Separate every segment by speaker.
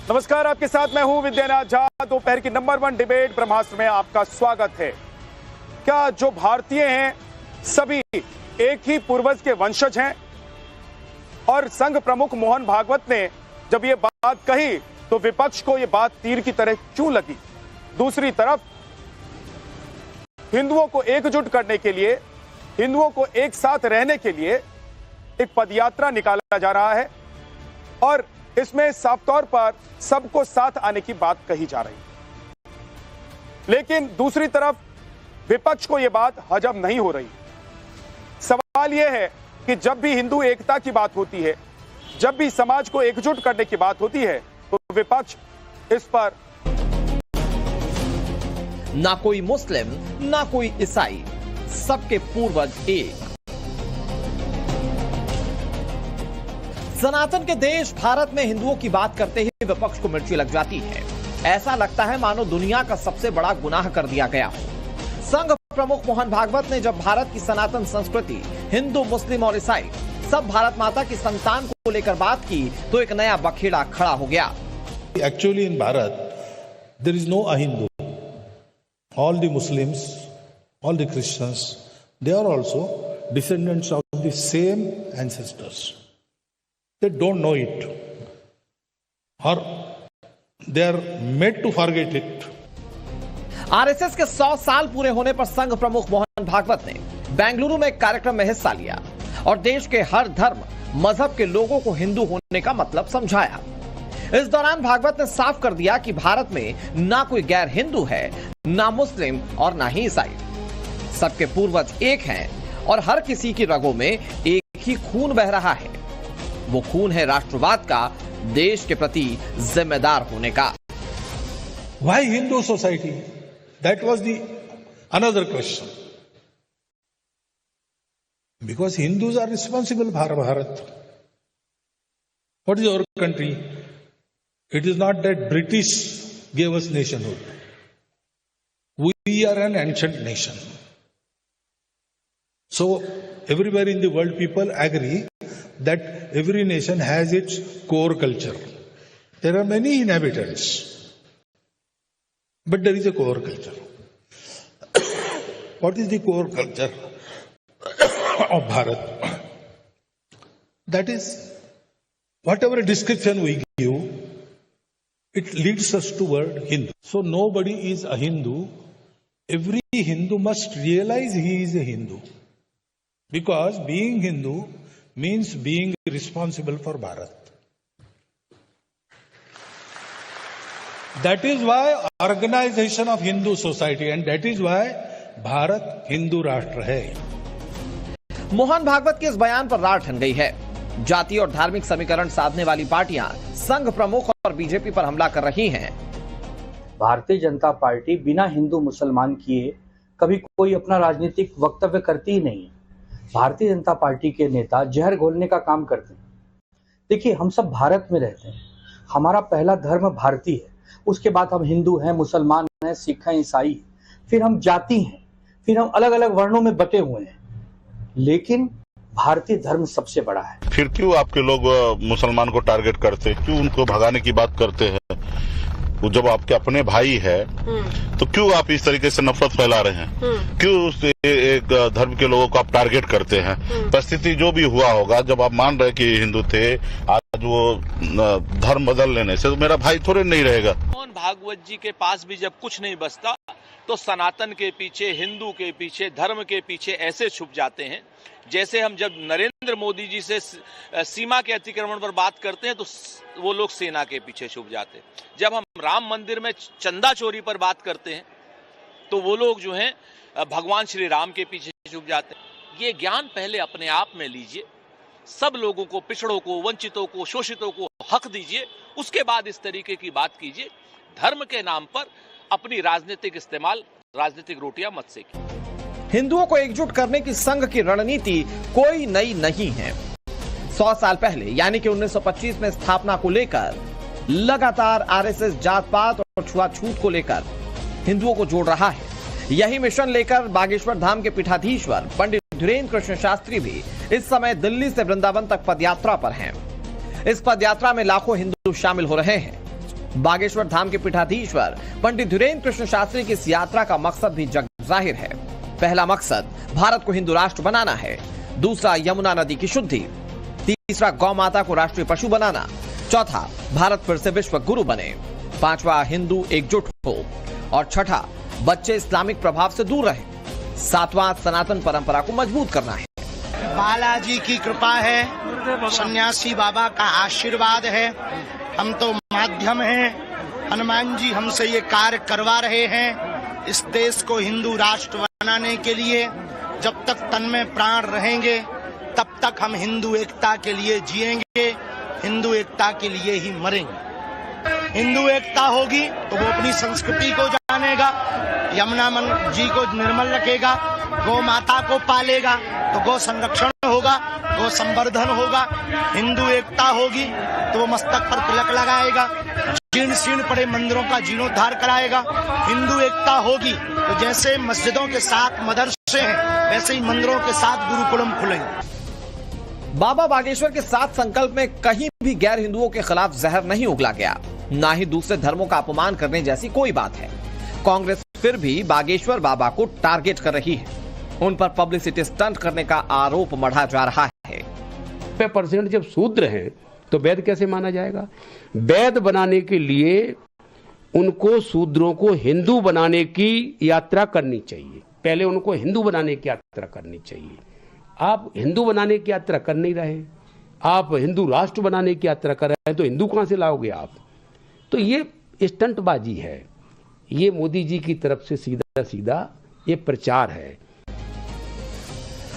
Speaker 1: नमस्कार, आपके साथ मैं हूं विद्यानाथ झा। दोपहर की नंबर 1 डिबेट ब्रह्मास्त्र में आपका स्वागत है। क्या जो भारतीय हैं सभी एक ही पूर्वज के वंशज हैं? और संघ प्रमुख मोहन भागवत ने जब ये बात कही तो विपक्ष को ये बात तीर की तरह क्यों लगी? दूसरी तरफ हिंदुओं को एकजुट करने के लिए, हिंदुओं को एक साथ रहने के लिए एक पदयात्रा निकाला जा रहा है और इसमें साफ तौर पर सबको साथ आने की बात कही जा रही है। लेकिन दूसरी तरफ विपक्ष को यह बात हजम नहीं हो रही। सवाल यह है कि जब भी हिंदू एकता की बात होती है, जब भी समाज को एकजुट करने की बात होती है, तो विपक्ष इस पर
Speaker 2: ना कोई मुस्लिम ना कोई ईसाई, सबके पूर्वज एक। सनातन के देश भारत में हिंदुओं की बात करते ही विपक्ष को मिर्ची लग जाती है। ऐसा लगता है मानो दुनिया का सबसे बड़ा गुनाह कर दिया गया हो। संघ प्रमुख मोहन भागवत ने जब भारत की सनातन संस्कृति, हिंदू, मुस्लिम और ईसाई सब भारत माता की संतान को लेकर बात की तो एक नया बखेड़ा खड़ा हो गया।
Speaker 3: Actually in Bharat there is no Ahindu. All the Muslims, all the Christians, they are also descendants of the same ancestors. They don't know it, or they are made to forget it.
Speaker 2: RSS के 100 साल पूरे होने पर संघ प्रमुख मोहन भागवत ने बेंगलुरु में एक कार्यक्रम में हिस्सा लिया और देश के हर धर्म, मजहब के लोगों को हिंदू होने का मतलब समझाया। इस दौरान भागवत ने साफ कर दिया कि भारत में ना कोई गैर हिंदू है, ना मुस्लिम और ना ही ईसाई। सबके पूर्वज एक हैं और हर किसी की रगों में एक ही खून बह रहा है। वो खून है राष्ट्रवाद का, देश के प्रति जिम्मेदार होने का।
Speaker 3: Why Hindu society? That was the another question. Because Hindus are responsible for Bharat. What is our country? It is not that British gave us nationhood. We are an ancient nation. So everywhere in the world people agree that every nation has its core culture. There are many inhabitants, but there is a core culture. What is the core culture of Bharat? That is, whatever description we give, it leads us toward Hindu. So nobody is a Hindu. Every Hindu must realize he is a Hindu. Because being Hindu means being responsible for Bharat. That is why organization of Hindu society, and that is why Bharat Hindu राष्ट्र है।
Speaker 2: मोहन भागवत के इस बयान पर रार ठन गई है। जाति और धार्मिक समीकरण साधने वाली पार्टियां संघ प्रमुख और बीजेपी पर हमला कर रही हैं।
Speaker 4: भारतीय जनता पार्टी बिना हिंदू मुसलमान किए कभी कोई अपना राजनीतिक वक्तव्य करती ही नहीं है। भारतीय जनता पार्टी के नेता जहर घोलने का काम करते हैं। देखिए, हम सब भारत में रहते हैं, हमारा पहला धर्म भारतीय है, उसके बाद हम हिंदू हैं, मुसलमान हैं, सिख हैं, ईसाई, फिर हम जाति हैं, फिर हम अलग अलग वर्णों में बटे हुए हैं, लेकिन भारतीय धर्म सबसे बड़ा है।
Speaker 5: फिर क्यों आपके लोग मुसलमान को टारगेट करते हैं? क्यों उनको भगाने की बात करते हैं? वो जब आपके अपने भाई है तो क्यों आप इस तरीके से नफरत फैला रहे हैं? क्यों उस एक धर्म के लोगों को आप टारगेट करते हैं? परिस्थिति जो भी हुआ होगा, जब आप मान रहे कि हिंदू थे, आज वो धर्म बदल लेने से तो मेरा भाई थोड़े नहीं रहेगा।
Speaker 6: मोहन भागवत जी के पास भी जब कुछ नहीं बचता तो सनातन के पीछे, हिंदू के पीछे, धर्म के पीछे ऐसे छुप जाते हैं जैसे हम जब नरेंद्र मोदी जी से सीमा के अतिक्रमण पर बात करते हैं तो वो लोग सेना के पीछे छुप जाते हैं। जब हम राम मंदिर में चंदा चोरी पर बात करते हैं तो वो लोग जो हैं भगवान श्री राम के पीछे छुप जाते हैं। ये ज्ञान पहले अपने आप में लीजिए, सब लोगों को, पिछड़ों को, वंचितों को, शोषितों को हक दीजिए, उसके बाद इस तरीके की बात कीजिए। धर्म के नाम पर अपनी राजनीतिक इस्तेमाल, राजनीतिक रोटियां मत सेकिए।
Speaker 2: हिंदुओं को एकजुट करने की संघ की रणनीति कोई नई नहीं है। 100 साल पहले यानी कि 1925 में स्थापना को लेकर लगातार आरएसएस जात पात और छुआछूत को लेकर हिंदुओं को जोड़ रहा है। यही मिशन लेकर बागेश्वर धाम के पीठाधीश्वर पंडित धीरेन्द्र कृष्ण शास्त्री भी इस समय दिल्ली से वृंदावन तक पदयात्रा पर हैं। इस पदयात्रा में लाखों हिंदू शामिल हो रहे हैं। बागेश्वर धाम के पीठाधीश्वर पंडित धीरेन्द्र कृष्ण शास्त्री की इस यात्रा का मकसद भी जग जाहिर है। पहला मकसद भारत को हिंदू राष्ट्र बनाना है, दूसरा यमुना नदी की शुद्धि, तीसरा गौ माता को राष्ट्रीय पशु बनाना, चौथा भारत फिर से विश्व गुरु बने, पांचवा हिंदू एकजुट हो और छठा बच्चे इस्लामिक प्रभाव से दूर रहे, सातवां सनातन परंपरा को मजबूत करना है।
Speaker 7: बालाजी की कृपा है, सन्यासी बाबा का आशीर्वाद है, हम तो माध्यम हैं। हनुमान जी हमसे ये कार्य करवा रहे हैं इस देश को हिंदू राष्ट्र बनाने के लिए। जब तक तन में प्राण रहेंगे तब तक हम हिंदू एकता के लिए जिएंगे, हिंदू एकता के लिए ही मरेंगे। हिंदू एकता होगी तो वो अपनी संस्कृति को जानेगा, यमुना जी को निर्मल रखेगा, गौ माता को पालेगा तो गौ संरक्षण होगा, गौ संवर्धन होगा। हिंदू एकता होगी तो वो मस्तक पर तिलक लगाएगा, जीर्ण शीर्ण पड़े मंदिरों का जीर्णोद्धार कराएगा। हिंदू एकता होगी तो जैसे मस्जिदों के साथ मदरसे हैं वैसे ही मंदिरों के साथ गुरुकुलम खुलेंगे।
Speaker 2: बाबा बागेश्वर के साथ संकल्प में कहीं भी गैर हिंदुओं के खिलाफ जहर नहीं उगला गया, ना ही दूसरे धर्मों का अपमान करने जैसी कोई बात है। कांग्रेस फिर भी बागेश्वर बाबा को टारगेट कर रही है, उन पर पब्लिसिटी स्टंट करने का आरोप मढ़ा जा रहा है।
Speaker 8: 90% जब शूद्र हैं तो वैद कैसे माना जाएगा? वैद बनाने के लिए उनको शूद्रों को हिंदू बनाने की यात्रा करनी चाहिए। पहले उनको हिंदू बनाने की यात्रा करनी चाहिए। आप हिंदू बनाने की यात्रा कर नहीं रहे, आप हिंदू राष्ट्र बनाने की यात्रा कर रहे हैं, तो हिंदू कहां से लाओगे आप? तो ये स्टंटबाजी है, ये मोदी जी की तरफ से सीधा सीधा ये प्रचार है।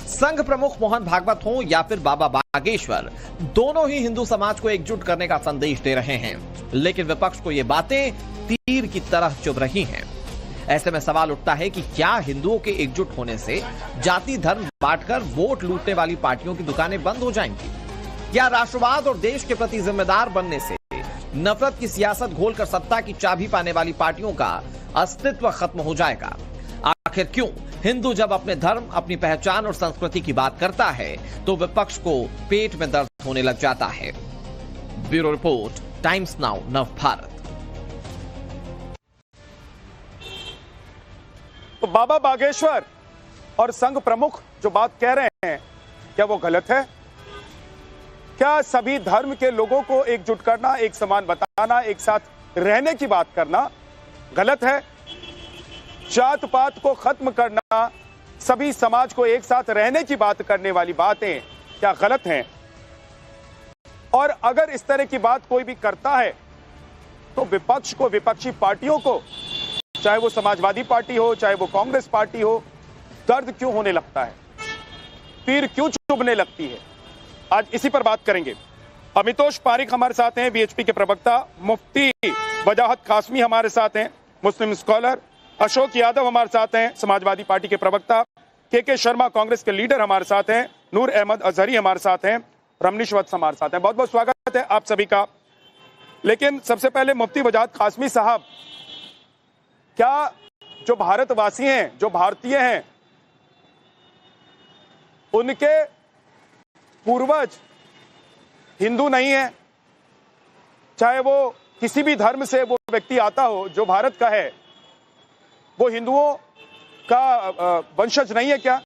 Speaker 2: संघ प्रमुख मोहन भागवत हो या फिर बाबा बागेश्वर, दोनों ही हिंदू समाज को एकजुट करने का संदेश दे रहे हैं, लेकिन विपक्ष को ये बातें तीर की तरह चुभ रही हैं। ऐसे में सवाल उठता है कि क्या हिंदुओं के एकजुट होने से जाति धर्म बांटकर वोट लूटने वाली पार्टियों की दुकानें बंद हो जाएंगी? या राष्ट्रवाद और देश के प्रति जिम्मेदार बनने से नफरत की सियासत घोलकर सत्ता की चाबी पाने वाली पार्टियों का अस्तित्व खत्म हो जाएगा? आखिर क्यों हिंदू जब अपने धर्म, अपनी पहचान और संस्कृति की बात करता है तो विपक्ष को पेट में दर्द होने लग जाता है? ब्यूरो रिपोर्ट, टाइम्स नाउ नव भारत।
Speaker 1: तो बाबा बागेश्वर और संघ प्रमुख जो बात कह रहे हैं, क्या वो गलत है? क्या सभी धर्म के लोगों को एकजुट करना, एक समान बताना, एक साथ रहने की बात करना गलत है? जात पात को खत्म करना, सभी समाज को एक साथ रहने की बात करने वाली बातें क्या गलत हैं? और अगर इस तरह की बात कोई भी करता है तो विपक्ष को, विपक्षी पार्टियों को, चाहे वो समाजवादी पार्टी हो, चाहे वो कांग्रेस पार्टी हो, दर्द क्यों होने लगता है? पीर क्यों चुभने लगती है? आज इसी पर बात करेंगे। अमितोष पारिक हमारे साथ हैं, बीएचपी के प्रवक्ता। मुफ्ती वजाहत कासमी हमारे साथ हैं, मुस्लिम स्कॉलर। अशोक यादव हमारे साथ हैं, समाजवादी पार्टी के प्रवक्ता। के शर्मा कांग्रेस के लीडर हमारे साथ हैं। नूर अहमद अजहरी हमारे साथ हैं। रमनीश वत्स हमारे साथ हैं। बहुत बहुत स्वागत है आप सभी का। लेकिन सबसे पहले मुफ्ती वजाहत कासमी साहब, क्या जो भारतवासी हैं, जो भारतीय हैं, उनके पूर्वज हिंदू नहीं है? चाहे वो किसी भी धर्म से वो व्यक्ति आता हो, जो भारत का है, वो हिंदुओं का वंशज नहीं है क्या?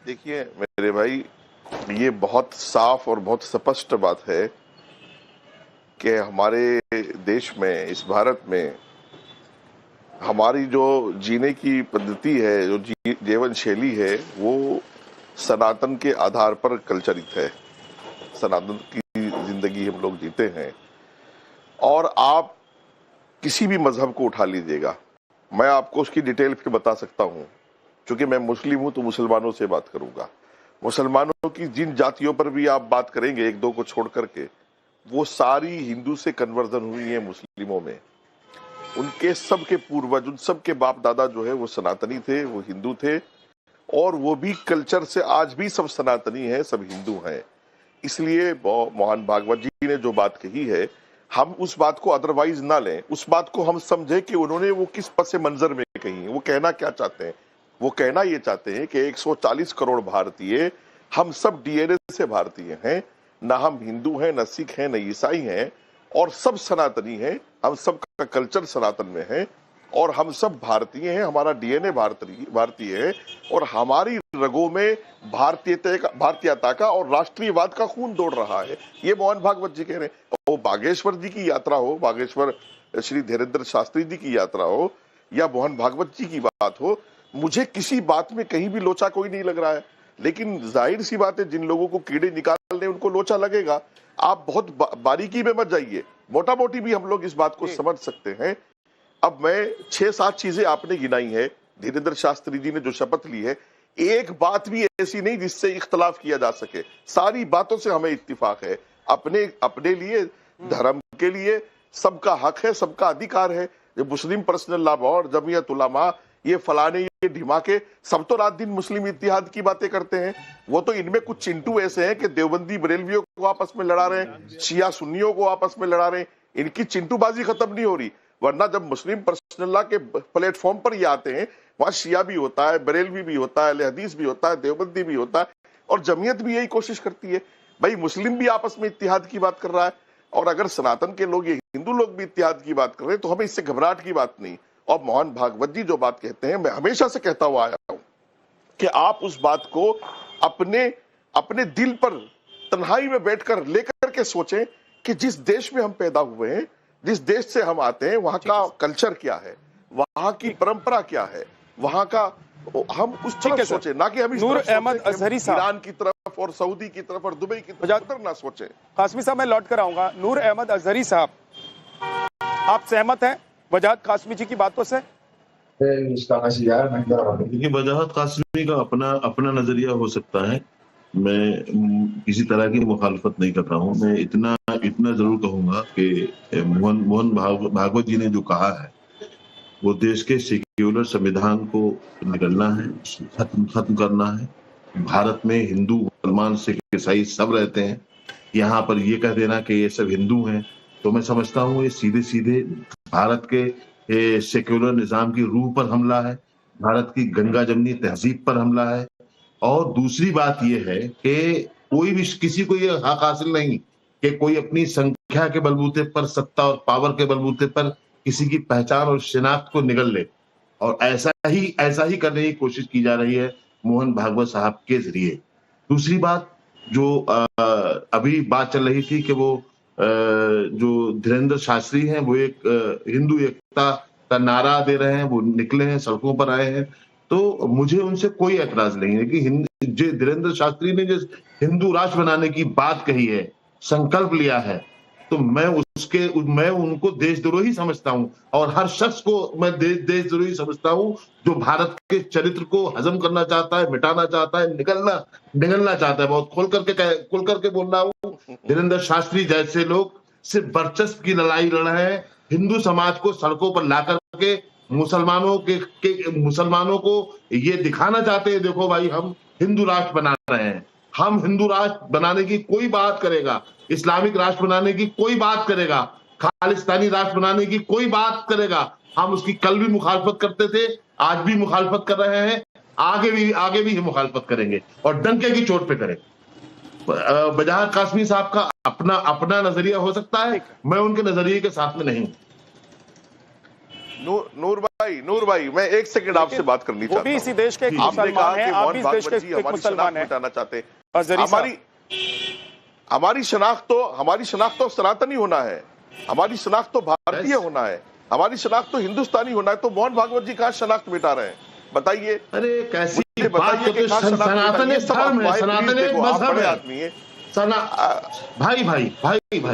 Speaker 9: देखिए मेरे भाई, ये बहुत साफ और बहुत स्पष्ट बात है कि हमारे देश में, इस भारत में, हमारी जो जीने की पद्धति है, जो जीवन शैली है, वो सनातन के आधार पर कल्चरित है। सनातन की जिंदगी हम लोग जीते हैं। और आप किसी भी मजहब को उठा लीजिएगा, मैं आपको उसकी डिटेल फिर बता सकता हूं। क्योंकि मैं मुस्लिम हूं तो मुसलमानों से बात करूंगा। मुसलमानों की जिन जातियों पर भी आप बात करेंगे, एक दो को छोड़ करके, वो सारी हिंदू से कन्वर्जन हुई है मुस्लिमों में। उनके सबके पूर्वज, उन सबके बाप दादा जो है वो सनातनी थे, वो हिंदू थे, और वो भी कल्चर से आज भी सब सनातनी है, सब हिंदू हैं। इसलिए मोहन भागवत जी ने जो बात कही है, हम उस बात को अदरवाइज ना लें, उस बात को हम समझे कि उन्होंने वो किस पस मंजर में कही है, वो कहना क्या चाहते हैं। वो कहना ये चाहते हैं कि 140 करोड़ भारतीय हम सब डीएनए से भारतीय हैं, ना हम हिंदू हैं, न सिख हैं, न ईसाई हैं, और सब सनातनी हैं। हम सब का कल्चर सनातन में है और हम सब भारतीय हैं। हमारा डीएनए भारतीय है और हमारी रगों में भारतीयता का और राष्ट्रीयवाद का खून दौड़ रहा है। ये मोहन भागवत जी कह रहे हैं। वो बागेश्वर जी की यात्रा हो, बागेश्वर श्री धीरेन्द्र शास्त्री जी की यात्रा हो या मोहन भागवत जी की बात हो, मुझे किसी बात में कहीं भी लोचा कोई नहीं लग रहा है। लेकिन जाहिर सी बात है, जिन लोगों को कीड़े निकालने उनको लोचा लगेगा। आप बहुत बारीकी में मत जाइए, मोटा मोटी भी हम लोग इस बात को समझ सकते हैं। अब मैं 6-7 चीजें आपने गिनाई है, धीरेन्द्र शास्त्री जी ने जो शपथ ली है, एक बात भी ऐसी नहीं जिससे इख्तलाफ किया जा सके। सारी बातों से हमें इत्तिफाक है। अपने लिए, धर्म के लिए सबका हक है, सबका अधिकार है। जो मुस्लिम personal law board, Jamiat Ulama, ये फलाने, ये ढिमाके, सब तो रात दिन मुस्लिम इत्तिहाद की बातें करते हैं। वो तो इनमें कुछ चिंटू ऐसे हैं कि देवबंदी बरेलवियों को आपस में लड़ा रहे हैं, शिया सुन्नियों को आपस में लड़ा रहे हैं। इनकी चिंटूबाजी खत्म नहीं हो रही। वरना जब मुस्लिम पर्सनल लॉ के प्लेटफॉर्म पर ये आते हैं, वहां शिया भी होता है, बरेलवी भी होता है, अहले हदीस भी होता है, देवबंदी भी होता है, और जमीयत भी यही कोशिश करती है। भाई मुस्लिम भी आपस में इत्तिहाद की बात कर रहा है, और अगर सनातन के लोग, ये हिंदू लोग भी इत्तिहाद की बात कर रहे हैं, तो हमें इससे घबराहट की बात नहीं। और मोहन भागवत जी जो बात कहते हैं, मैं हमेशा से कहता हुआ आया हूं कि आप उस बात को अपने दिल पर तन्हाई में बैठकर लेकर के सोचें कि जिस देश में हम पैदा हुए हैं, जिस देश से हम आते हैं, वहां का कल्चर क्या है, वहां की परंपरा क्या है, वहां का, हम उस तरफ सोचें, ना कि हम
Speaker 1: नूर अहमद अजहरी साहब
Speaker 9: ईरान की तरफ और सऊदी की तरफ और दुबई की तरफ ना सोचें।
Speaker 1: कासमी साहब, मैं लौट कर आऊंगा। नूर अहमद अजहरी साहब, आप सहमत हैं वजाहत कासमी जी की बातों से?
Speaker 10: देखिए, वजाहत कासमी का अपना नजरिया हो सकता है। मैं किसी तरह की मुखालफत नहीं कर रहा हूँ। मैं इतना जरूर कहूंगा कि मोहन भागवत जी ने जो कहा है, वो देश के सेक्युलर संविधान को निकलना है, खत्म करना है। भारत में हिंदू, मुसलमान, सिख, ईसाई सब रहते हैं। यहाँ पर ये कह देना कि ये सब हिंदू हैं, तो मैं समझता हूँ ये सीधे भारत के सेक्युलर निजाम की रूह पर हमला है, भारत की गंगा जमनी तहजीब पर हमला है। और दूसरी बात यह है कि कोई भी, किसी को ये हक हासिल नहीं कि कोई अपनी संख्या के बलबूते पर, सत्ता और पावर के बलबूते पर किसी की पहचान और शिनाख्त को निगल ले। और ऐसा ही करने की कोशिश की जा रही है मोहन भागवत साहब के जरिए। दूसरी बात, जो अभी बात चल रही थी कि वो जो धीरेन्द्र शास्त्री हैं, वो एक हिंदू एकता का नारा दे रहे हैं, वो निकले हैं, सड़कों पर आए हैं, तो मुझे उनसे कोई एतराज नहीं है कि जो धीरेन्द्र शास्त्री ने जिस हिंदू राष्ट्र बनाने की बात कही है, संकल्प लिया है, तो मैं उनको देशद्रोही समझता हूं। और हर शख्स को मैं देशद्रोही समझता हूं जो भारत के चरित्र को हजम करना चाहता है, मिटाना चाहता है, निगलना चाहता है। बहुत खोल करके बोल रहा हूं। धीरेन्द्र शास्त्री जैसे लोग सिर्फ वर्चस्व की लड़ाई लड़ रहे हैं, हिंदू समाज को सड़कों पर ला करके मुसलमानों को ये दिखाना चाहते हैं, देखो भाई, हम हिंदू राष्ट्र बना रहे हैं। हम हिंदू राष्ट्र बनाने की कोई बात करेगा, इस्लामिक राष्ट्र बनाने की कोई बात करेगा, खालिस्तानी राष्ट्र बनाने की कोई बात करेगा, हम उसकी कल भी मुखालफत करते थे, आज भी मुखालफत कर रहे हैं, आगे भी मुखालफत करेंगे और डंके की चोट पे करेंगे। वजाहत कासमी साहब का अपना नजरिया हो सकता है, मैं उनके नजरिए के साथ में नहीं।
Speaker 9: नूर भाई, मैं एक सेकंड आपसे बात करनी चाहता हूं।
Speaker 1: वो भी इसी देश के एक मुसलमान हैं, आप भी इस देश के एक मुसलमान हैं,
Speaker 9: मिटाना चाहते हैं। हमारी शनाख्त तो सनातनी होना है, हमारी शनाख्त तो भारतीय होना है, हमारी शनाख्त तो हिंदुस्तानी होना है। तो मोहन भागवत जी कहाँ शनाख्त मिटा रहे हैं, बताइए।
Speaker 10: अरे कैसी बात, सनातन एक धर्म है, सनातन एक मजहब है आदमी है। भाई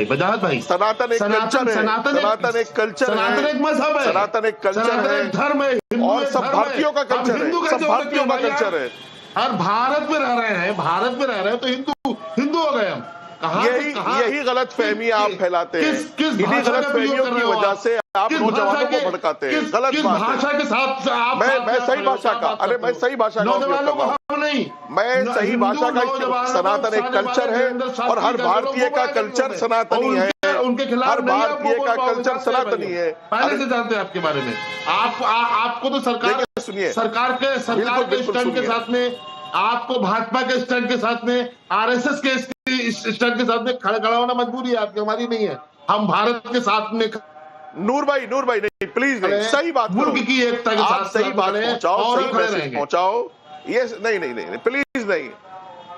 Speaker 10: वजाहत भाई,
Speaker 9: सनातन एक कल्चर है, सनातन एक कल्चर है,
Speaker 10: सनातन एक मजहब है,
Speaker 9: सनातन एक कल्चर है,
Speaker 10: धर्म है,
Speaker 9: और सब भारतीयों का कल्चर है, सब भारतीयों का कल्चर है।
Speaker 10: और भारत में रह रहे हैं तो हिंदू हो गए हम।
Speaker 9: यही गलत फहमी आप फैलाते हैं। इन्हीं गलत फहमियों की वजह से आप नौजवानों को भड़काते हैं। गलत
Speaker 10: भाषा के साथ
Speaker 9: मैं सही भाषा का, अरे मैं सही भाषा का उपयोग कर रहा हूं। मैं सही भाषा का, सनातन एक कल्चर है और हर भारतीय का कल्चर सनातनी है,
Speaker 10: उनके खिलाफ
Speaker 9: हर भारतीय का कल्चर सनातनी है।
Speaker 10: पहले से जानते हैं आपके बारे में। आपको तो सरकार के स्टैंड के साथ में आपको भाजपा के स्टैंड के साथ में, आरएसएस के स्टैंड के साथ में खड़ा होना मजबूरी है आपकी, हमारी नहीं है। हम भारत के साथ में।
Speaker 9: नूर भाई नहीं, प्लीज नहीं, सही बात करो,
Speaker 10: मुल्क की एकता के साथ
Speaker 9: सही बात पहुंचाओ, सही मैसेज पहुंचाओ। ये नहीं, प्लीज नहीं।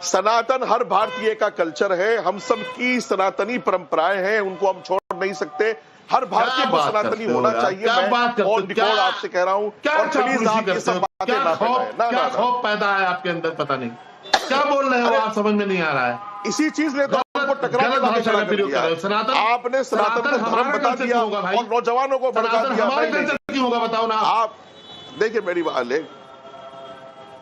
Speaker 9: सनातन हर भारतीय का कल्चर है, हम सब की सनातनी परंपराएं हैं, उनको हम छोड़ नहीं सकते। हर भारतीय को सनातनी होना चाहिए। मैं ऑन रिकॉर्ड आपसे कह रहा हूं, और प्लीज आप ये सब बातें ना फैलाएं।
Speaker 10: क्या खौफ पैदा है आपके अंदर, पता नहीं क्या बोल रहे हो आप, समझ में नहीं आ रहा है।
Speaker 9: इसी चीज ने तो आपको टकराव भाषा का प्रयोग कर रहे हो। सनातन, आपने सनातन को धर्म बता दिया और नौजवानों को भड़का दिया।
Speaker 10: हमारे कल्चर क्यों होगा बताओ ना
Speaker 9: आप। देखिए मेरी बात,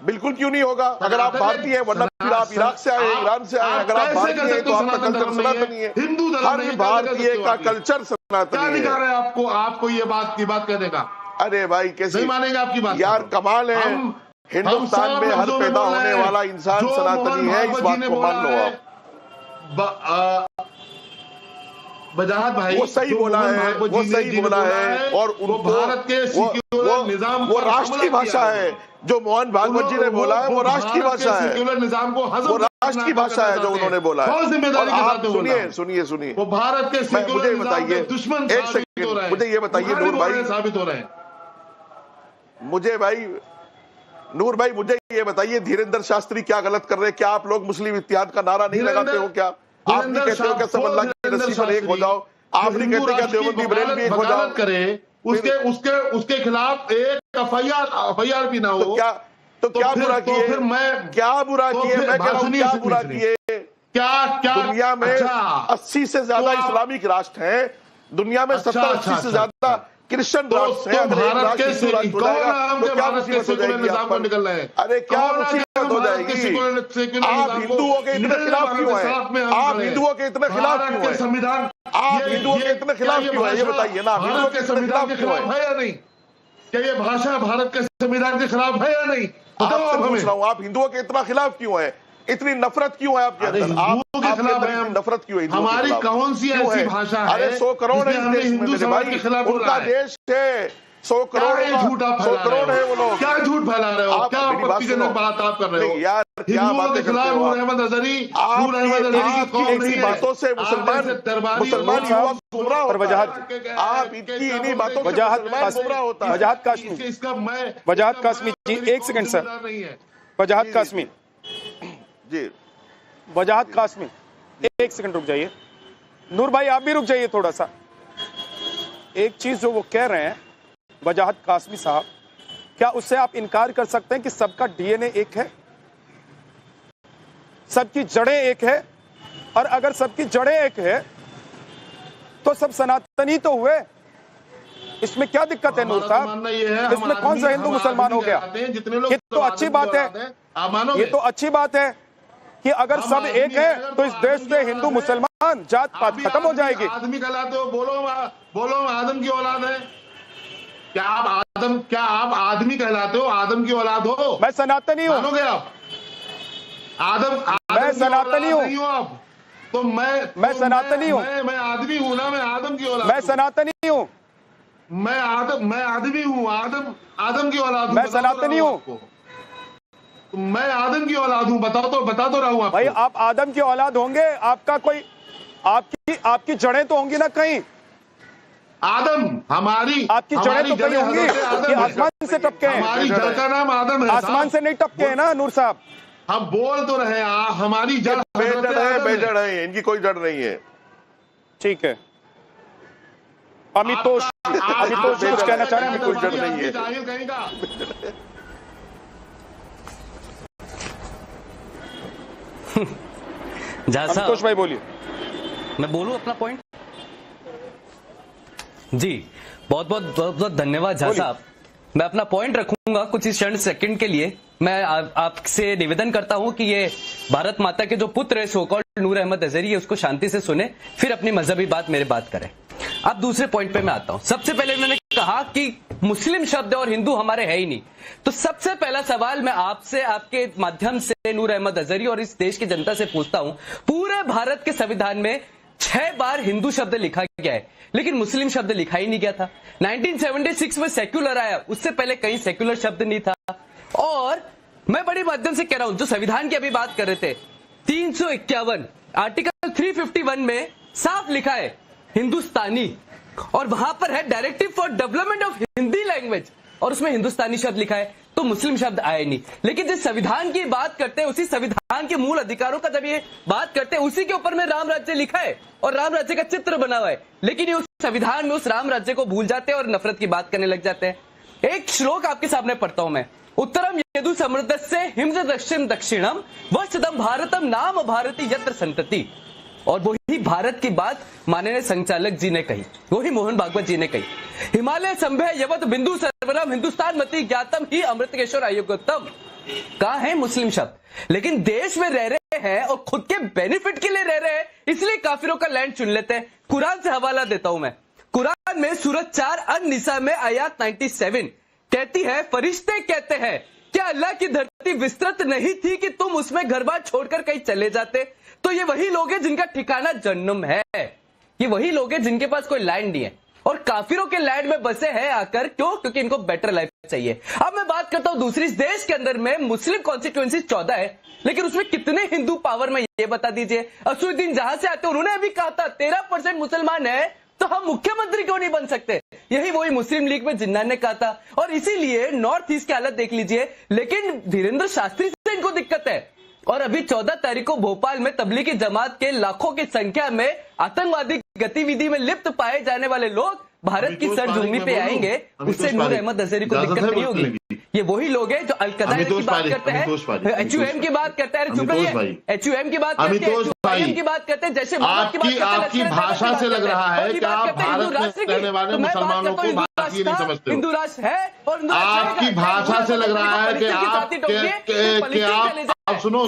Speaker 9: बिल्कुल क्यों नहीं होगा। अगर आप भारतीय हैं, वरना फिर आप इराक से आए, ईरान से आए। अगर आप भारतीय हैं तो आपका कल्चर सनातनी है।
Speaker 10: हिंदू
Speaker 9: हर भारतीय का कल्चर सनातनी है।
Speaker 10: क्या है आपको ये बात कहने का?
Speaker 9: अरे भाई कैसे
Speaker 10: नहीं मानेंगे आपकी बात
Speaker 9: यार, कमाल है। हिंदुस्तान में हर पैदा होने वाला इंसान सनातनी है, इस बात को मान लो आप।
Speaker 10: वजाहत भाई
Speaker 9: वो सही बोला है, वो सही बोला है। और उनको
Speaker 10: भारत के सेक्युलर निजाम,
Speaker 9: वो राष्ट्र की भाषा है जो मोहन भागवत जी ने बोला है, वो राष्ट्र की भाषा है।
Speaker 10: सेक्युलर निजाम को
Speaker 9: वो राष्ट्र की भाषा है जो उन्होंने बोला है।
Speaker 10: जिम्मेदारी के साथ
Speaker 9: सुनिए,
Speaker 10: वो भारत के
Speaker 9: मुझे बताइए,
Speaker 10: दुश्मन
Speaker 9: एक सेकंड मुझे ये बताइए नूर भाई,
Speaker 10: साबित हो रहे हैं
Speaker 9: नूर भाई मुझे ये बताइए, धीरेन्द्र शास्त्री क्या गलत कर रहे हैं? क्या आप लोग मुस्लिम इत्तेहाद का नारा नहीं लगाते हो क्या? आप नहीं कहते हो क्या सब अल्लाह की रस्सी पर एक हो जाओ? आप नहीं कहते क्या देवबंदी बरेलवी एक हो जाओ?
Speaker 10: करे उसके खिलाफ एक एफआईआर भी ना हो
Speaker 9: तो क्या बुरा किए?
Speaker 10: फिर मैं
Speaker 9: क्या बुरा किए? मैं कह रहा हूं क्या बुरा किए? क्या दुनिया में 80 से ज्यादा इस्लामिक राष्ट्र हैं, दुनिया में 70-80 से ज्यादा क्रिश्चियन राष्ट्र हैं।
Speaker 10: भारत के निजाम को निकल रहे हैं।
Speaker 9: अरे क्या मुसीबत हो जाएगी? आप हिंदुओं के इतने खिलाफ क्यों हैं? आप हिंदुओं के इतने खिलाफ क्यों हैं?
Speaker 10: संविधान,
Speaker 9: आप हिंदुओं के इतने खिलाफ क्यों हैं? ये बताइए ना, हिंदुओं के
Speaker 10: संविधान के खिलाफ है या नहीं? क्या ये भाषा भारत के संविधान के खिलाफ है या नहीं? बताओ आप हमें।
Speaker 9: आप हिंदुओं के इतना खिलाफ क्यों है? इतनी नफरत क्यों है आपके अंदर?
Speaker 10: हिंदुओं के खिलाफ है,
Speaker 9: नफरत क्यों है?
Speaker 10: हमारी कौन सी ऐसी भाषा है?
Speaker 9: अरे 100 करोड़ है इस देश में मेरे भाई, उनका देश है। 100 करोड़ है वो लोग।
Speaker 10: क्या झूठ फैला रहे हो? क्या आपत्तिजनक बात आप कर रहे हो
Speaker 9: यार? क्या बातें करते हो
Speaker 10: नूर अहमद अजहरी
Speaker 9: की बातों से मुसलमान युवा गुमराह होता है। आप इनकी इन्हीं बातों से मुसलमान गुमराह होता है।
Speaker 1: वजाहत कासमी जी, एक सेकंड सर। वजाहत कासमी
Speaker 9: जी,
Speaker 1: वजाहत कासमी, एक सेकंड रुक जाइए। नूर भाई आप भी रुक जाइए थोड़ा सा। एक चीज जो वो कह रहे हैं वजाहत कासमी साहब, क्या उससे आप इनकार कर सकते हैं कि सबका डीएनए एक है, सबकी जड़ें एक है? और अगर सबकी जड़ें एक है तो सब सनातनी तो हुए। इसमें क्या दिक्कत है नूर साहब? इसमें कौन सा हिंदू मुसलमान हो गया? ये तो अच्छी बात है, ये तो अच्छी बात है कि अगर सब एक है तो इस देश से हिंदू मुसलमान जात पात खत्म हो जाएगी।
Speaker 10: आदमी कहलाते हो, बोलो आदम की औलाद है। क्या आप आदमी कहलाते हो? आदम की औलाद हो?
Speaker 1: मैं सनातनी हूँ।
Speaker 10: मानोगे आप? आदम
Speaker 1: मैं सनातनी हूँ।
Speaker 10: आप तो
Speaker 1: मैं सनातनी हूँ।
Speaker 10: मैं आदमी हूँ ना, मैं आदम की औलाद।
Speaker 1: मैं सनातनी हूँ।
Speaker 10: मैं आदमी हूँ, आदम की औलाद हूँ।
Speaker 1: मैं सनातनी हूँ।
Speaker 10: मैं आदम की औलाद हूँ। बता तो रहा हूँ
Speaker 1: भाई, आप आदम की औलाद होंगे, आपका कोई आपकी जड़ें तो होंगी ना कहीं।
Speaker 10: आदम हमारी
Speaker 1: आपकी जड़ें तो कहीं होंगी कि आसमान से टपके हैं।
Speaker 10: हमारी जड़ का नाम आदम है।
Speaker 1: आसमान से नहीं टपके हैं ना नूर साहब?
Speaker 10: हम बोल तो रहे हैं हमारी जड़
Speaker 9: बेजड़ है, इनकी कोई जड़ नहीं है।
Speaker 1: ठीक है, अमितोष कुछ कहना चाह रहे हैं?
Speaker 9: कोई जड़ नहीं है।
Speaker 1: अमितोष भाई बोलिए।
Speaker 11: मैं बोलूं अपना पॉइंट? जी, बहुत धन्यवाद झा साहब। मैं अपना पॉइंट रखूंगा कुछ इस क्षण सेकंड के लिए। मैं आपसे निवेदन करता हूं कि ये भारत माता के जो पुत्र है सो कॉल्ड नूर अहमद अजहरी है, उसको शांति से सुने, फिर अपनी मजहबी बात मेरे बात करें। अब दूसरे पॉइंट पे मैं आता हूं। सबसे पहले मैंने कहा कि मुस्लिम शब्द और हिंदू हमारे है ही नहीं। तो सबसे पहला सवाल मैं आपसे, आपके माध्यम से नूर अहमद अजहरी और इस देश की जनता से पूछता हूं, पूरे भारत के संविधान में 6 बार हिंदू शब्द लिखा गया है, लेकिन मुस्लिम शब्द लिखा ही नहीं गया था। 1976 में सेक्युलर आया, उससे पहले कहीं सेक्युलर शब्द नहीं था। और मैं बड़ी माध्यम से कह रहा हूं, जो संविधान की अभी बात कर रहे थे, 351 आर्टिकल 351 में साफ लिखा है हिंदुस्तानी, और वहां पर है directive for development of Hindi language, और उसमें हिंदुस्तानी शब्द लिखा है, तो मुस्लिम शब्द आए नहीं। लेकिन जिस संविधान की बात करते हैं, उसी संविधान के मूल अधिकारों का जब ये बात करते हैं, उसी के ऊपर में राम राज्य लिखा है और राम राज्य का चित्र बना हुआ है, लेकिन ये उस संविधान में उस राम राज्य को भूल जाते हैं और नफरत की बात करने लग जाते हैं। एक श्लोक आपके सामने पढ़ता हूं मैं, उत्तरम यदु समृद्धस्य हिमज दक्षिण दक्षिणम वस्तदम भारतम नाम भारती यत्र संतति, और वही भारत की बात माननीय संचालक जी ने कही, वही मोहन भागवत जी ने कही। हिमालय संभय यवत बिंदु सर्वरम हिंदुस्तान मति ज्ञातम ही अमृतकेश्वर आयुगतम। कहा है मुस्लिम शब्द, लेकिन देश में रह रहे हैं और खुद के बेनिफिट के लिए रह रहे हैं, इसलिए काफिरों का लैंड चुन लेते हैं। कुरान से हवाला देता हूं मैं, कुरान में सूरत 4 अन-निसा में आयत 97 कहती है, फरिश्ते कहते हैं क्या अल्लाह की धरती विस्तृत नहीं थी कि तुम उसमें घर बार छोड़कर कहीं चले जाते? तो ये वही लोग हैं जिनका ठिकाना जन्नम है, ये वही लोग हैं जिनके पास कोई लैंड नहीं है और काफिरों के लैंड में बसे हैं आकर। क्यों? क्योंकि इनको बेटर लाइफ चाहिए। अब मैं बात करता हूं दूसरी, देश के अंदर में मुस्लिम कॉन्स्टिट्यूएंसी 14 है, लेकिन उसमें कितने हिंदू पावर में ये बता दीजिए। असुद्दीन जहां से आते उन्होंने अभी कहा था 13% मुसलमान है तो हम मुख्यमंत्री क्यों नहीं बन सकते, यही वही मुस्लिम लीग में जिन्ना ने कहा था। और इसीलिए नॉर्थ ईस्ट की हालत देख लीजिए। लेकिन धीरेन्द्र शास्त्री से इनको दिक्कत है, और अभी 14 तारीख को भोपाल में तबलीगी जमात के लाखों की संख्या में आतंकवादी गतिविधि में लिप्त पाए जाने वाले लोग भारत की सरजमीं पे आएंगे, उससे नूर अहमद अजहरी को दिक्कत नहीं होगी। ये वही लोग हैं जो अलकदा की बात करते हैं, HUM की बात करते हैं, HUM की बात करते हैं, की बात करते हैं, जैसे
Speaker 10: आपकी भाषा से लग रहा है कि आप भारत में रहने वाले मुसलमानों को भारतीय नहीं समझते हो।
Speaker 11: हिंदू राष्ट्र है और
Speaker 10: आपकी भाषा से लग रहा है कि आप सुनो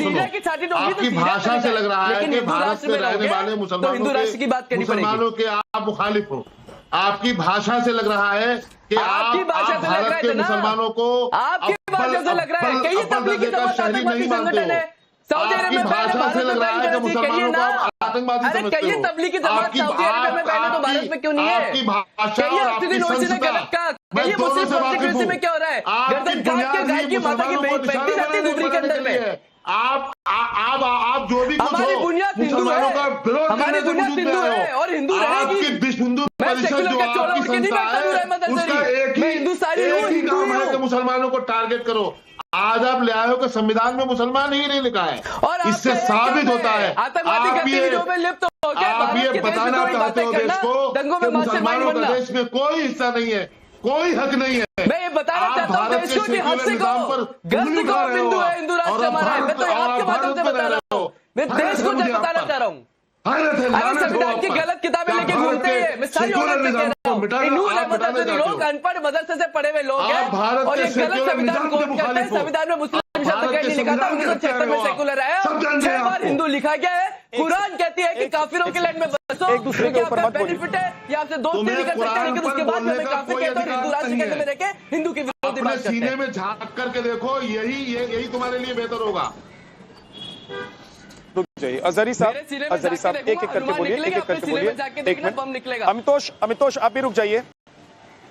Speaker 10: आपकी भाषा से लग रहा है कि भारत में रहने वाले मुसलमानों के आप मुखालिफ हो। आपकी भाषा से लग रहा है कि आप भारत के मुसलमानों को
Speaker 11: आपकी भाषा से लग रहा है कि ये तबलीगी जमात आतंकवादी संगठन है। सऊदी अरब में
Speaker 10: भाषा से लग रहा है कि मुसलमानों को आतंकवादी समझते हो।
Speaker 11: तबलीगी जमात सऊदी अरब में पहले तो भारत में क्यों नहीं है?
Speaker 10: आपकी भाषा और आपकी संस्था
Speaker 11: ये मुस्लिम कॉन्स्टिट्यूएंसी में क्या हो रहा है? गर्दन काट के गाय की माता की बेइज्जती जाती है दूसरी के अंदर में।
Speaker 10: आप जो भी
Speaker 11: हमारी बुनियाद हिंदू है, हमारी बुनियाद हिंदू है और हिंदू रहेगी।
Speaker 10: विश्व हिंदू परिषद जो आपकी संस्था है उसका एक ही काम है कि मुसलमानों को टारगेट करो। आज आप ले आए हो कि संविधान में मुसलमान ही नहीं लिखा है, और इससे साबित होता है आप ये बताना चाहते हो देश को कि मुसलमानों का देश में कोई हिस्सा नहीं है, कोई हक नहीं है।
Speaker 11: मैं ये बताना चाहता हूँ देश को कि हक से कहो, गलत कहो, हिंदू है, हिंदू राष्ट्र हमारा है। मैं तो आपके माध्यम से बता रहा हूँ, मैं देश को बताना चाह रहा हूँ। अगर संविधान की गलत किताबें लेके घूमते हैं, मैं सारी औरत से कह रहा हूँ, नूर अहमद अजहरी लोग अनपढ़ मदरसे से पढ़े हुए लोग हैं और ये गलत संविधान कोट करते हैं। संविधान में मुस्लिम शब्द कहीं नहीं लिखा था, 1976 में सेकुलर आया, 6 बार हिंदू लिखा गया है। कुरान कहती है कि काफिरों के लैंड में बसो,
Speaker 1: एक दूसरे के ऊपर मत
Speaker 11: बेनिफिट है, ये आपसे दोस्ती भी कर सकते हैं, लेकिन उसके बाद में काफिर कहते हैं हिंदू राष्ट्र कहते में रहकर हिंदू की विरोधी बात करते हैं।
Speaker 10: सीने में झांक करके देखो, यही तुम्हारे लिए बेहतर होगा।
Speaker 1: रुक जाइए अजहरी साहब, एक एक करके बोलिए, एक एक करके बोलिए। एक मिनट अमितोष आप भी रुक जाइए।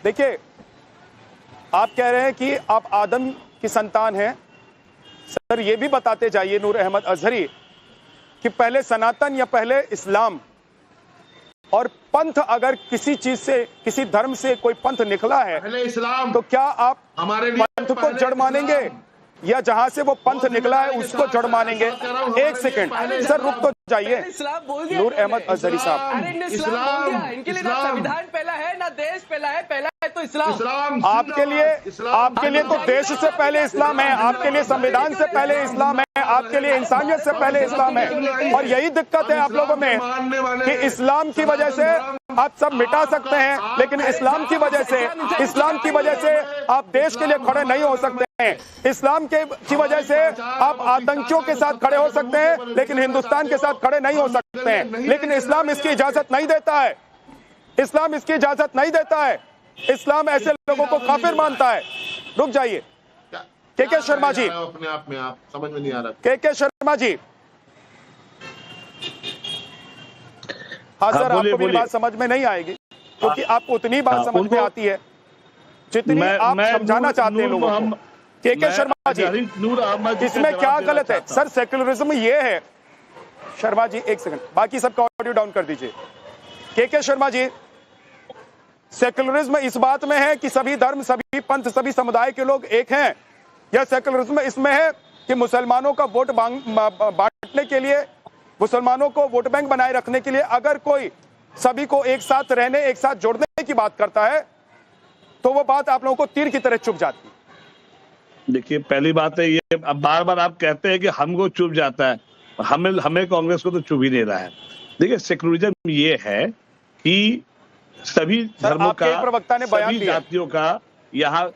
Speaker 1: देखिए आप कह रहे हैं कि आप आदम की संतान हैं, सर ये भी बताते जाइए नूर अहमद अजहरी कि पहले सनातन या पहले इस्लाम, और पंथ अगर किसी चीज से किसी धर्म से कोई पंथ निकला है
Speaker 10: पहले इस्लाम,
Speaker 1: तो क्या आप
Speaker 10: हमारे
Speaker 1: पंथ को जड़ मानेंगे या जहां से वो पंथ निकला है उसको जड़ मानेंगे? एक सेकंड सर रुक तो जाइए नूर अहमद अजहरी साहब।
Speaker 11: इनके लिए ना संविधान पहला है ना देश पहला है, पहला है तो इस्लाम।
Speaker 1: आपके लिए तो देश से पहले इस्लाम है, आपके लिए संविधान से पहले इस्लाम है, आपके लिए इंसानियत से पहले इस्लाम है। और यही दिक्कत है आप लोगों में कि इस्लाम की वजह से आप सब मिटा सकते हैं, लेकिन इस्लाम की वजह से आप देश के लिए खड़े नहीं हो सकते हैं। इस्लाम की वजह से आप आतंकियों के साथ खड़े हो सकते हैं, लेकिन हिंदुस्तान के साथ खड़े नहीं हो सकते हैं। लेकिन इस्लाम इसकी इजाजत नहीं देता है, इस्लाम इसकी इजाजत नहीं देता है। इस्लाम ऐसे लोगों को काफिर मानता है। रुक जाइए के शर्मा जी,
Speaker 10: अपने आप में आप समझ में नहीं आ रहा।
Speaker 1: के शर्मा जी, हाँ सर आपको मेरी बात समझ में नहीं आएगी क्योंकि आपको उतनी बात समझ में आती है जितनी आप समझाना चाहते हैं लोगों को। के शर्मा जी,
Speaker 12: नूर अहमद
Speaker 1: इसमें क्या गलत है सर? सेक्युलरिज्म ये है, शर्मा जी एक सेकंड, बाकी सबका ऑडियो डाउन कर दीजिए। के शर्मा जी, सेक्युलरिज्म इस बात में है कि सभी धर्म, सभी पंथ, सभी समुदाय के लोग एक हैं, या सेक्युलरिज्म इसमें है कि मुसलमानों का वोट बांटने के लिए, मुसलमानों को वोट बैंक बनाए रखने के लिए अगर कोई सभी को एक साथ रहने, एक साथ जोड़ने की बात करता है तो वो बात आप लोगों को तीर की तरह चुभ जाती है?
Speaker 12: देखिए, पहली बात है ये, अब बार बार आप कहते हैं कि हमको चुभ जाता है, हमें कांग्रेस को तो चुभ ही नहीं रहा है। देखिए, सेक्युलरिज्म ये है कि सभी धर्मों का, सभी जातियों का, यहाँ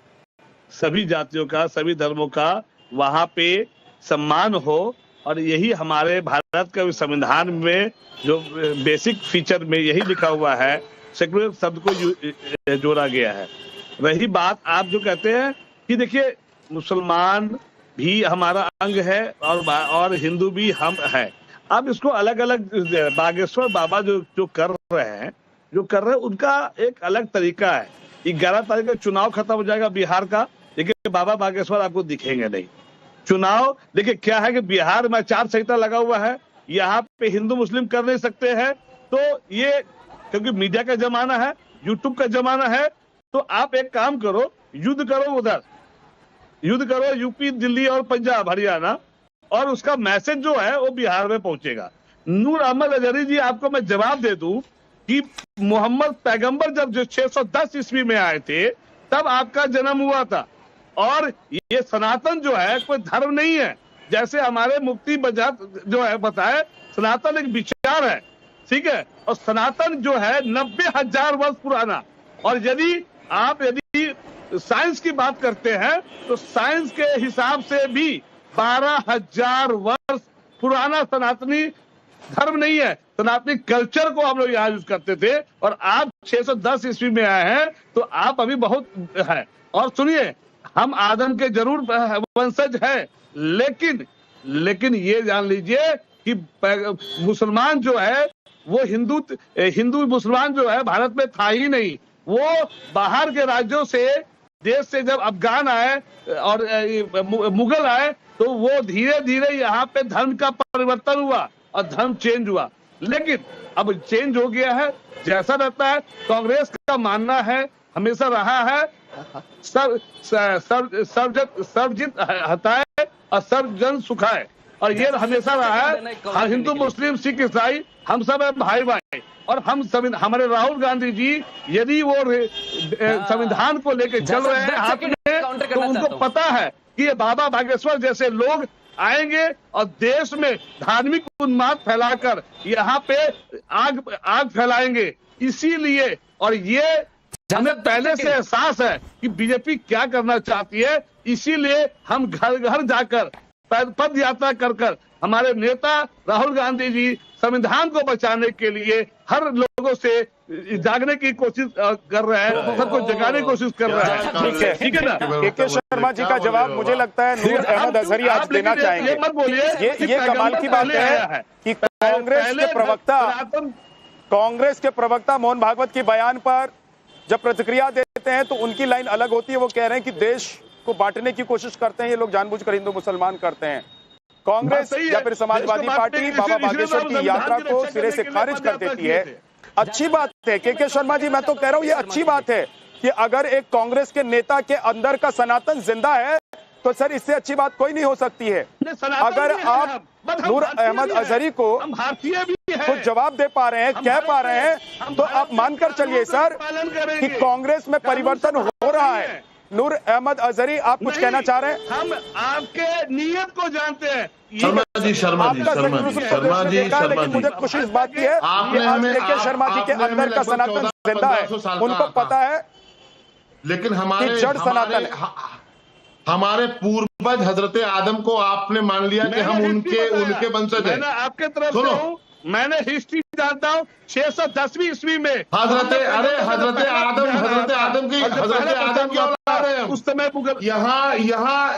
Speaker 12: सभी जातियों का, सभी धर्मों का वहां पे सम्मान हो, और यही हमारे भारत के संविधान में जो बेसिक फीचर में यही लिखा हुआ है, सेक्युलर शब्द को जोड़ा गया है। रही बात आप जो कहते हैं कि देखिए मुसलमान भी हमारा अंग है और हिंदू भी हम है, अब इसको अलग अलग, बागेश्वर बाबा जो कर रहे हैं उनका एक अलग तरीका है। 11 तारीख का चुनाव खत्म हो जाएगा बिहार का, लेकिन बाबा बागेश्वर आपको दिखेंगे नहीं। चुनाव देखिए क्या है कि बिहार में आचार संहिता लगा हुआ है, यहाँ पे हिंदू मुस्लिम कर नहीं सकते हैं, तो ये क्योंकि मीडिया का जमाना है, यूट्यूब का जमाना है, तो आप एक काम करो, युद्ध करो, उधर युद्ध करो, यूपी, दिल्ली और पंजाब, हरियाणा, और उसका मैसेज जो है वो बिहार में पहुंचेगा। नूर अहमद अजहरी जी, आपको मैं जवाब दे दूं कि मोहम्मद पैगंबर जब 610 ईस्वी में आए थे तब आपका जन्म हुआ था, और ये सनातन जो है कोई धर्म नहीं है, जैसे हमारे मुफ्ती बजात जो है बताए, सनातन एक विचार है, ठीक है, और सनातन जो है 90,000 वर्ष पुराना, और यदि साइंस की बात करते हैं तो साइंस के हिसाब से भी 12,000 वर्ष पुराना सनातनी धर्म नहीं है, सनातनी कल्चर को हम लोग यहाँ यूज करते थे, और आप 610 ईस्वी में आए हैं, तो आप अभी बहुत है। और सुनिए, हम आदम के जरूर वंशज है, लेकिन ये जान लीजिए कि मुसलमान जो है वो हिंदू मुसलमान जो है भारत में था ही नहीं, वो बाहर के राज्यों से, देश से जब अफगान आए और मुगल आए तो वो धीरे धीरे यहाँ पे धर्म का परिवर्तन हुआ और धर्म चेंज हुआ, लेकिन अब चेंज हो गया है। जैसा रहता है, कांग्रेस का मानना है, हमेशा रहा है, सर्वजित हटाए और सर्वजन सुखाए, और ये हमेशा रहा है। हिंदू मुस्लिम सिख ईसाई हम सब है भाई भाई, और हमारे राहुल गांधी जी यदि वो संविधान को लेकर चल रहे हैं हाथ में, तो उनको पता है कि ये बाबा बागेश्वर जैसे लोग आएंगे और देश में धार्मिक उन्माद फैलाकर यहाँ पे आग फैलाएंगे। इसीलिए, और ये हमें पहले से एहसास है कि बीजेपी क्या करना चाहती है, इसीलिए हम घर घर जाकर पद यात्रा कर हमारे नेता राहुल गांधी जी संविधान को बचाने के लिए हर लोगों से जागने की कोशिश कर रहे हैं, सबको जगाने की कोशिश कर रहे हैं। ठीक है ना?
Speaker 1: के शर्मा जी का जवाब मुझे लगता है नूर अहमद अजहरी आज देना चाहेंगे।
Speaker 12: ये मत बोलिए,
Speaker 1: ये कमाल की बात है कि कांग्रेस के प्रवक्ता मोहन भागवत के बयान पर जब प्रतिक्रिया देते हैं तो उनकी लाइन अलग होती है। वो कह रहे हैं कि देश को बांटने की कोशिश करते हैं ये लोग, जानबूझकर हिंदू मुसलमान करते हैं। कांग्रेस या फिर समाजवादी पार्टी बाबा बागेश्वर की यात्रा को सिरे से खारिज कर देती है। अच्छी बात है के शर्मा जी, मैं तो कह रहा हूं ये अच्छी बात है कि अगर एक कांग्रेस के नेता के अंदर का सनातन जिंदा है तो सर इससे अच्छी बात कोई नहीं हो सकती है। अगर आप नूर अहमद अजहरी को कुछ जवाब दे पा रहे हैं, कह पा रहे हैं, तो आप मानकर चलिए सर कि कांग्रेस में परिवर्तन हो रहा है। नूर अहमद अजहरी, आप कुछ कहना चाह रहे हैं?
Speaker 12: हम आपके नियत को जानते हैं।
Speaker 10: शर्मा जी,
Speaker 1: लेकिन मुझे खुशी इस बात की है कि आज के शर्मा जी के अंदर का सनातन जिंदा है, उनको पता है,
Speaker 10: लेकिन
Speaker 1: जड़ सनातन है।
Speaker 10: हमारे पूर्वज हजरत आदम को आपने मान लिया कि हम उनके वंशज हैं।
Speaker 12: आपके तरफ से हूँ, मैंने हिस्ट्री जानता हूँ। 610वीं ईस्वी में
Speaker 10: हजरत आदम की औलाद है।
Speaker 12: उस समय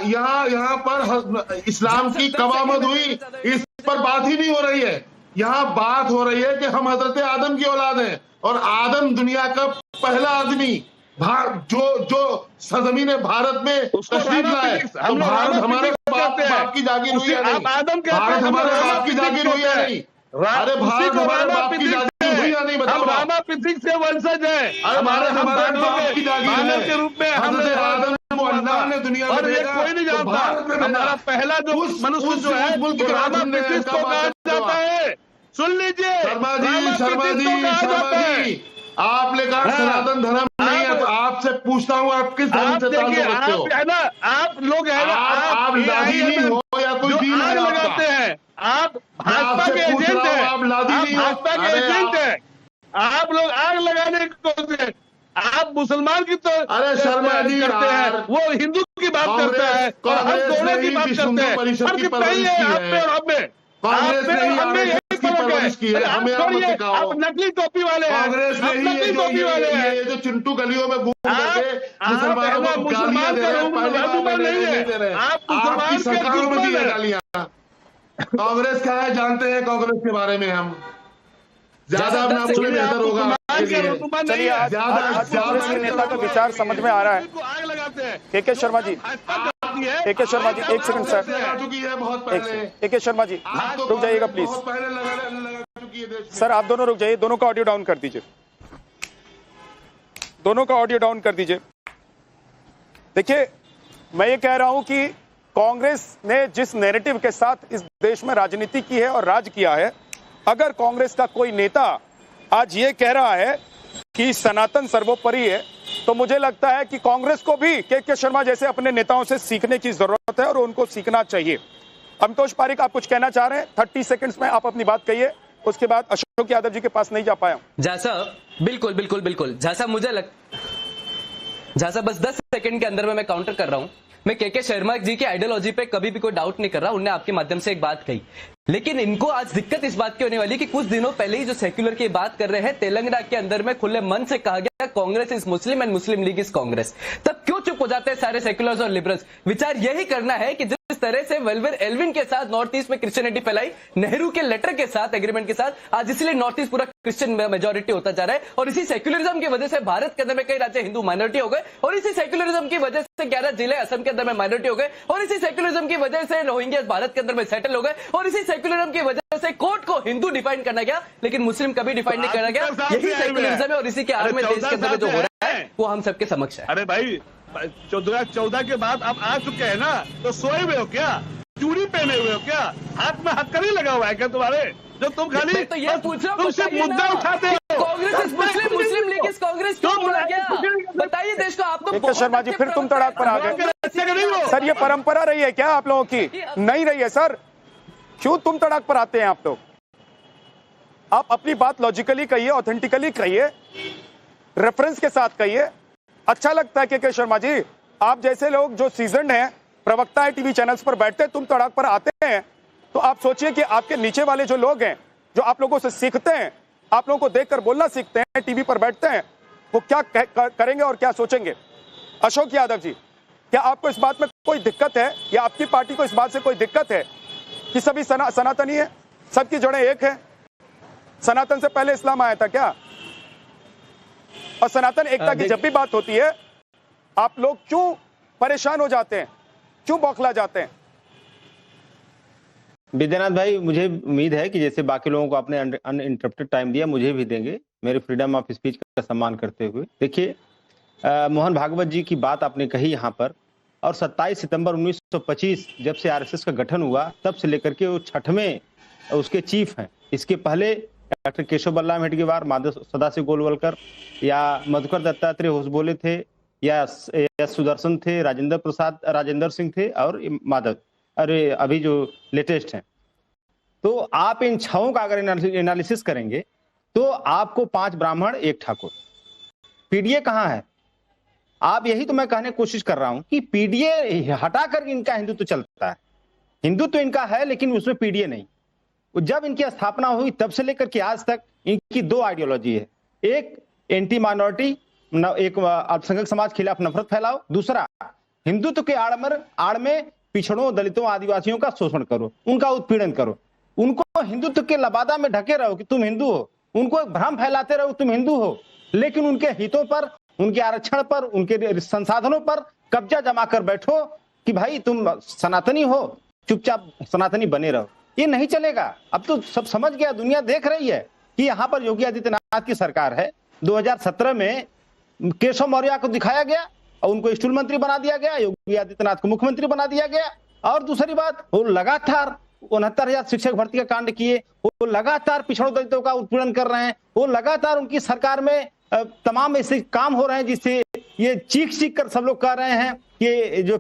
Speaker 10: यहाँ पर इस्लाम की कवामत हुई, इस पर बात ही नहीं हो रही है। यहाँ बात हो रही है कि हम हजरत आदम की औलाद हैं, और आदम दुनिया का पहला आदमी, जो सरजमीन भारत में तशरीफ लाए, तो भारत हमारे बाप की जागीर हुई है नहीं? भारत हमारे बाप की जागीर हुई है नहीं? अरे भारत हमारे बाप की जागीर हुई है नहीं? बताओ।
Speaker 12: रामा पृथ्वी से वंशज है,
Speaker 10: हमारे बाप की जागीर है
Speaker 12: के रूप में
Speaker 10: हजरत आदम को अल्लाह ने दुनिया में
Speaker 12: और ये कोई नहीं जानता। हमारा पहला जो मनुष्य जो है रामा पृथ्वी को कहा जाता है। सुन लीजिए
Speaker 10: शर्मा जी, आपने कहा सनातन धर्म नहीं है, तो आपसे पूछता हूँ आप किस धर्म से ताल्लुक रखते हो?
Speaker 12: है ना, आप लोग है ना,
Speaker 10: आप लादीनी हो या कोई दीन है
Speaker 12: लगाते हैं, आप भाजपा के एजेंट हैं, आप भाजपा के एजेंट हैं, आप लोग आग लगाने की कोशिश, आप मुसलमान की तो
Speaker 10: अरे शर्मा जी
Speaker 12: करते हैं, वो हिंदू की बात करता है और हम दोनों की बात करते हैं। फर्क नहीं है आप में और हम में,
Speaker 10: कांग्रेस ने ही आरएसएस की परवरिश की है, हमें आप मत सिखाओ।
Speaker 12: आप नकली टोपी वाले हैं,
Speaker 10: कांग्रेस ने ही ये जो चिंटू गलियों में घूम करके मुसलमानों को गालियां दे रहे हैं, पहली बार नहीं दे रहे हैं, आपकी सरकारों में भी है गालियां। कांग्रेस क्या है जानते हैं? कांग्रेस के बारे में हम ज्यादा अपना बोले बेहतर होगा।
Speaker 1: चलिए, कांग्रेस के नेता का विचार समझ में आ रहा है। के शर्मा जी, के शर्मा जी, एक सेकंड सर, के शर्मा जी रुक जाइएगा प्लीज। सर आप दोनों रुक जाइए, दोनों का ऑडियो डाउन कर दीजिए, दोनों का ऑडियो डाउन कर दीजिए। देखिए, मैं ये कह रहा हूं कि कांग्रेस ने जिस नैरेटिव के साथ इस देश में राजनीति की है और राज किया है, अगर कांग्रेस का कोई नेता आज ये कह रहा है कि सनातन सर्वोपरि है, तो मुझे लगता है कि कांग्रेस को भी के शर्मा जैसे अपने नेताओं से सीखने की जरूरत है और उनको सीखना चाहिए। अमितोष पारिक, आप कुछ कहना चाह रहे हैं? 30 सेकंड्स में आप अपनी बात कहिए, उसके बाद अशोक यादव जी के पास नहीं जा पाया।
Speaker 11: जैसा बिल्कुल जैसा बस 10 सेकंड के अंदर में मैं काउंटर कर रहा हूं। मैं के शर्मा जी की आइडियोलॉजी पे कभी भी कोई डाउट नहीं कर रहा। उन्होंने आपके माध्यम से एक बात कही, लेकिन इनको आज दिक्कत इस बात की होने वाली कि कुछ दिनों पहले ही जो सेक्युलर की बात कर रहे हैं, तेलंगाना के अंदर में खुले मन से कहा गया Congress is Muslim and Muslim league is Congress. तब क्यों चुप हो जाते हैं सारे सेक्युलर्स और लिबरल्स? विचार यही करना है कि जिस तरह से वेलवेर एल्विन के साथ नॉर्थ ईस्ट में क्रिश्चियनिटी फैलाई, नेहरू के लेटर के साथ, एग्रीमेंट के साथ, आज इसलिए नॉर्थ ईस्ट पूरा क्रिश्चियन मेजोरिटी होता जा रहा है। और इसी सेक्युलरिज्म की वजह से भारत के अंदर में कई राज्य हिंदू माइनॉरिटी हो गए, और इसी सेक्युलरिज्म की वजह से 11 जिले असम के अंदर में माइनॉरिटी हो गए, और इसी सेक्युलरिज्म की वजह से रोहिंग्या भारत के अंदर में सेटल हो गए, और इसी सेक्युलरिज्म की वजह से कोर्ट को हिंदू डिफाइन करना गया, लेकिन मुस्लिम कभी डिफाइन नहीं करना गया। यही सेक्युलरिज्म है और इसी के आड़ में देश के अंदर जो हो रहा है वो हम सबके समक्ष है।
Speaker 12: अरे भाई 14 के बाद आप आ चुके हैं ना, तो सोए हुए हो क्या? चूड़ी पहने हुए हो क्या? हाथ में हथकड़ी लगा हुआ है क्या तुम्हारे? जो तुम खाली
Speaker 11: तो ये पूछ रहा हूं,
Speaker 12: तुम सिर्फ मुद्दा उठाते हो।
Speaker 11: कांग्रेस मुस्लिम, मुस्लिम लीग इज कांग्रेस क्यों बोला गया? बताइए देश को। आप तो
Speaker 1: के शर्मा जी फिर तुम तड़ाक पर आ गए सर। ये परंपरा रही है क्या आप लोगों की? नहीं रही है सर, क्यों तुम तड़ाक पर आते हैं आप लोग? आप अपनी बात लॉजिकली कहिए, ऑथेंटिकली कहिए, रेफरेंस के साथ कहिए। अच्छा लगता है के शर्मा जी, आप जैसे लोग जो सीजन्ड हैं, प्रवक्ता है, टीवी चैनल्स पर बैठते हैं, तुम तड़ाक पर आते हैं, तो आप सोचिए कि आपके नीचे वाले जो लोग हैं, जो आप लोगों से सीखते हैं, आप लोगों को देखकर बोलना सीखते हैं, टीवी पर बैठते हैं, वो क्या करेंगे और क्या सोचेंगे। अशोक यादव जी, क्या आपको इस बात में कोई दिक्कत है, या आपकी पार्टी को इस बात से कोई दिक्कत है कि सभी सनातनी है, सबकी जड़ें एक है? सनातन से पहले इस्लाम आया था क्या? और सनातन एकता की जब भी बात होती है, आप लोग क्यों परेशान हो जाते हैं, क्यों बौखला जाते हैं?
Speaker 13: विद्यानाथ भाई, मुझे उम्मीद है कि जैसे बाकी लोगों को आपने अनइंटरप्टेड टाइम दिया, मुझे भी देंगे, मेरे फ्रीडम ऑफ स्पीच का सम्मान करते हुए। देखिए, मोहन भागवत जी की बात आपने कही यहाँ पर, और 27 सितंबर 1925 जब से आरएसएस का गठन हुआ, तब से लेकर के वो 6वें उसके चीफ हैं। इसके पहले डॉक्टर केशव बल्लाम हेडगेवार, माधव सदाशिव गोलवलकर, या मधुकर दत्तात्रेय होसबोले थे, या सुदर्शन थे, राजेंद्र सिंह थे, और माधव, अरे अभी जो लेटेस्ट हैं। तो आप इन 6 का अगर एनालिसिस करेंगे तो आपको 5 ब्राह्मण 1 ठाकुर। पीडीए कहाँ है? आप यही तो मैं कहने की कोशिश कर रहा हूं कि पीडीए हटाकर इनका हिंदुत्व चलता है। हिंदुत्व इनका है लेकिन उसमें पीडीए नहीं। जब इनकी स्थापना हुई तब से लेकर के आज तक इनकी 2 आइडियोलॉजी है, एक एंटी माइनॉरिटी, एक अल्पसंख्यक समाज खिलाफ नफरत फैलाओ, दूसरा हिंदुत्व के आड़ में पिछड़ों, दलितों, आदिवासियों का शोषण करो, उनका उत्पीड़न करो, उनको हिंदुत्व के लबादा में ढके रहो कि तुम हिंदू हो, उनको भ्रम फैलाते रहो तुम हिंदू हो, लेकिन उनके हितों पर उनके आरक्षण पर, उनके संसाधनों पर कब्जा जमा कर बैठो कि भाई तुम सनातनी हो, चुपचाप सनातनी बने रहो। ये नहीं चलेगा। अब तो सब समझ गया, दुनिया देख रही है कि यहाँ पर योगी आदित्यनाथ की सरकार है। 2017 में केशव मौर्य को दिखाया गया और उनको स्टूल मंत्री बना दिया गया, योगी आदित्यनाथ को मुख्यमंत्री बना दिया गया। और दूसरी बात, वो लगातार 69,000 शिक्षक भर्ती का कांड किए, वो लगातार पिछड़ों दलितों का उत्पीड़न कर रहे हैं, वो लगातार उनकी सरकार में तमाम ऐसे काम हो रहे हैं जिससे ये चीख कर सब लोग कह रहे हैं कि जो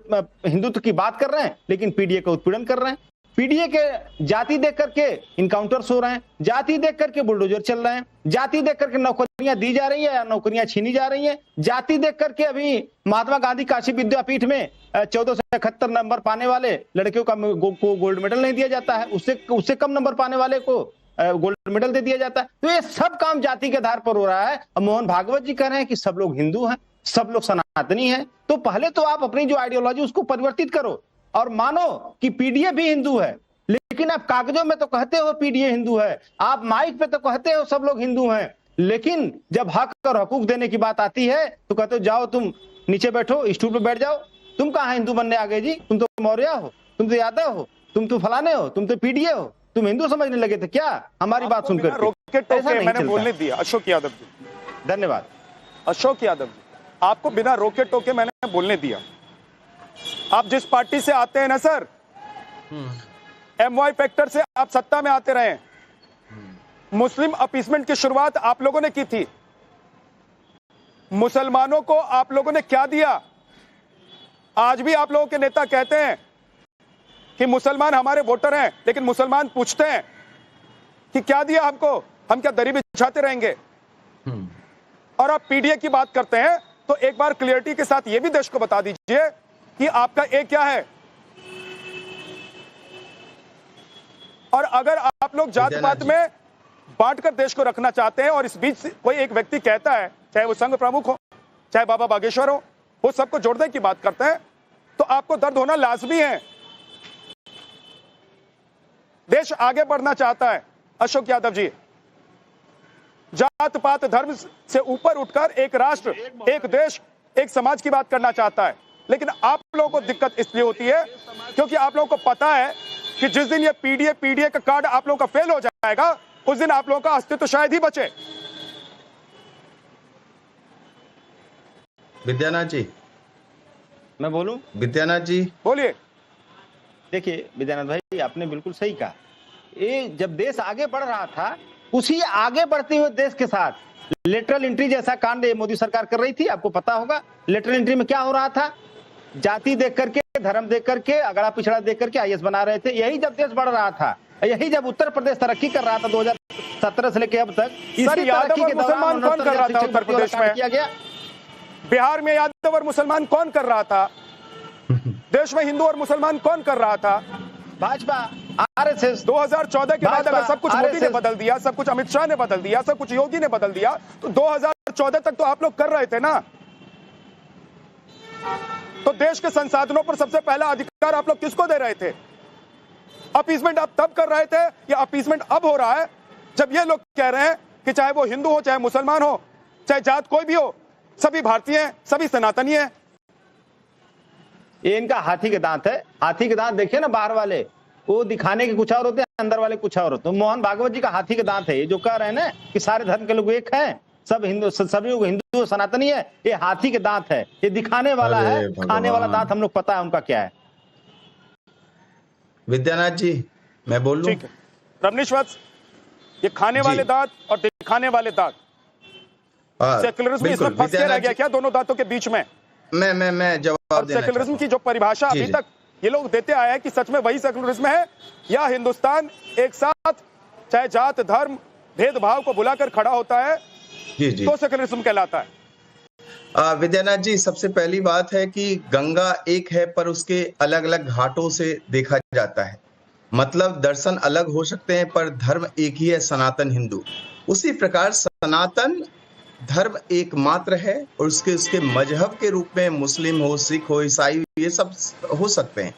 Speaker 13: हिंदुत्व की बात कर रहे हैं लेकिन पीडीए का उत्पीड़न कर रहे हैं। पीडीए के जाति देख करके इनकाउंटर्स हो रहे हैं, जाति देख करके बुलडोजर चल रहे हैं, जाति देख करके नौकरियां दी जा रही है या नौकरियां छीनी जा रही हैं, जाति देख करके अभी महात्मा गांधी काशी विद्यापीठ में 1471 नंबर पाने वाले लड़कियों को गोल्ड मेडल नहीं दिया जाता है, उससे कम नंबर पाने वाले को गोल्ड मेडल दे दिया जाता है। तो ये सब काम जाति के आधार पर हो रहा है। और मोहन भागवत जी कह रहे हैं कि सब लोग हिंदू हैं, सब लोग सनातनी हैं। तो पहले तो आप अपनी जो आइडियोलॉजी उसको परिवर्तित करो और मानो कि पीडीए भी हिंदू है, लेकिन आप कागजों में तो कहते हो पीडीए हिंदू है, आप माइक पे तो कहते हो सब लोग हिंदू हैं, लेकिन जब हक और हकूक देने की बात आती है तो कहते हो जाओ तुम नीचे बैठो, स्टूल पे बैठ जाओ। तुम कहाँ हिंदू बनने आ गए जी? तुम तो मौर्य हो, तुम तो यादव हो, तुम तो फलाने हो, तुम तो पीडीए हो, तुम हिंदू समझने लगे थे क्या हमारी बात सुनकर?
Speaker 1: रोके टोके मैंने बोलने दिया। अशोक यादव जी,
Speaker 13: धन्यवाद।
Speaker 1: अशोक यादव जी, आपको बिना रोके टोके मैंने बोलने दिया। आप जिस पार्टी से आते हैं ना सर, MY फैक्टर से आप सत्ता में आते रहे, मुस्लिम अपीसमेंट की शुरुआत आप लोगों ने की थी। मुसलमानों को आप लोगों ने क्या दिया? आज भी आप लोगों के नेता कहते हैं कि मुसलमान हमारे वोटर हैं, लेकिन मुसलमान पूछते हैं कि क्या दिया हमको, हम क्या दरी बिछाते रहेंगे? और आप पीडीए की बात करते हैं तो एक बार क्लियरिटी के साथ यह भी देश को बता दीजिए कि आपका ए क्या है। और अगर आप लोग जात पात में बांटकर देश को रखना चाहते हैं और इस बीच कोई एक व्यक्ति कहता है, चाहे वो संघ प्रमुख हो, चाहे बाबा बागेश्वर हो, वो सबको जोड़ने की बात करते हैं, तो आपको दर्द होना लाजमी है। देश आगे बढ़ना चाहता है अशोक यादव जी, जात पात धर्म से ऊपर उठकर एक राष्ट्र, एक देश, एक समाज की बात करना चाहता है। लेकिन आप लोगों को दिक्कत इसलिए होती है क्योंकि आप लोगों को पता है कि जिस दिन ये पीडीए का कार्ड आप लोगों का फेल हो जाएगा, उस दिन आप लोगों का अस्तित्व शायद ही बचे।
Speaker 14: विद्यानाथ जी,
Speaker 13: मैं बोलूं?
Speaker 14: विद्यानाथ जी
Speaker 1: बोलिए।
Speaker 13: देखिए विद्यानाथ भाई, आपने बिल्कुल सही कहा। ये जब देश आगे बढ़ रहा था, उसी आगे बढ़ते हुए देश के साथ लेटरल एंट्री जैसा कांड मोदी सरकार कर रही थी। आपको पता होगा लेटरल एंट्री में क्या हो रहा था? जाति देख करके, धर्म देख करके, अगड़ा पिछड़ा देख करके आईएएस बना रहे थे। यही जब देश बढ़ रहा था, यही जब उत्तर प्रदेश तरक्की कर रहा था 2017 से लेकर अब तक, इसी तरक्की के
Speaker 1: मुसलमान कौन कर रहा था उत्तर प्रदेश में?
Speaker 13: किया गया।
Speaker 1: बिहार में यादव और मुसलमान कौन कर रहा था? देश में हिंदू और मुसलमान कौन कर रहा था?
Speaker 13: भाजपा, आरएसएस।
Speaker 1: 2014 के बाद अगर सब कुछ मोदी ने बदल दिया, सब कुछ अमित शाह ने बदल दिया, सब कुछ योगी ने बदल दिया, तो 2014 तक तो आप लोग कर रहे थे ना। तो देश के संसाधनों पर सबसे पहला अधिकार आप लोग किसको दे रहे थे? अपीसमेंट आप तब कर रहे थे, या अपीसमेंट अब हो रहा है जब ये लोग कह रहे हैं कि चाहे वो हिंदू हो, चाहे मुसलमान हो, चाहे जात कोई भी हो, सभी भारतीय हैं, सभी सनातनी हैं।
Speaker 13: ये इनका हाथी के दांत है। हाथी के दांत देखिए ना, बाहर वाले वो दिखाने के कुछ और होते हैं, अंदर वाले कुछ और होते हैं। मोहन भागवत जी का हाथी के दांत है। ये जो कह रहे हैं ना कि सारे धर्म के लोग एक हैं, सब हिंदू, सभी लोग हिंदू सनातनी है, ये हाथी के दांत है। ये दिखाने वाला है, खाने वाला दांत हम लोग पता है उनका क्या है।
Speaker 14: विद्यानाथ जी, मैं बोल लूं?
Speaker 1: रमनीश वत्स, ये खाने वाले दांत और दिखाने वाले दांत, सेक्युलरिज्म इसमें फंस के रह गया क्या दोनों दांतों के बीच में?
Speaker 14: मैं जवाब देना।
Speaker 1: सेक्युलरिज्म की जो परिभाषा अभी तक ये लोग देते आए हैं कि सच में वही सेक्युलरिज्म है, या हिंदुस्तान एक साथ चाहे जात धर्म भेदभाव को बुलाकर खड़ा होता है तो सेक्युलरिज्म कहलाता है?
Speaker 14: विद्यानाथ जी, सबसे पहली बात है कि गंगा एक है पर उसके अलग अलग घाटों से देखा जाता है। मतलब दर्शन अलग हो सकते हैं पर धर्म एक ही है, सनातन हिंदू। उसी प्रकार सनातन धर्म एकमात्र है और उसके मजहब के रूप में मुस्लिम हो, सिख हो, ईसाई, ये सब हो सकते हैं।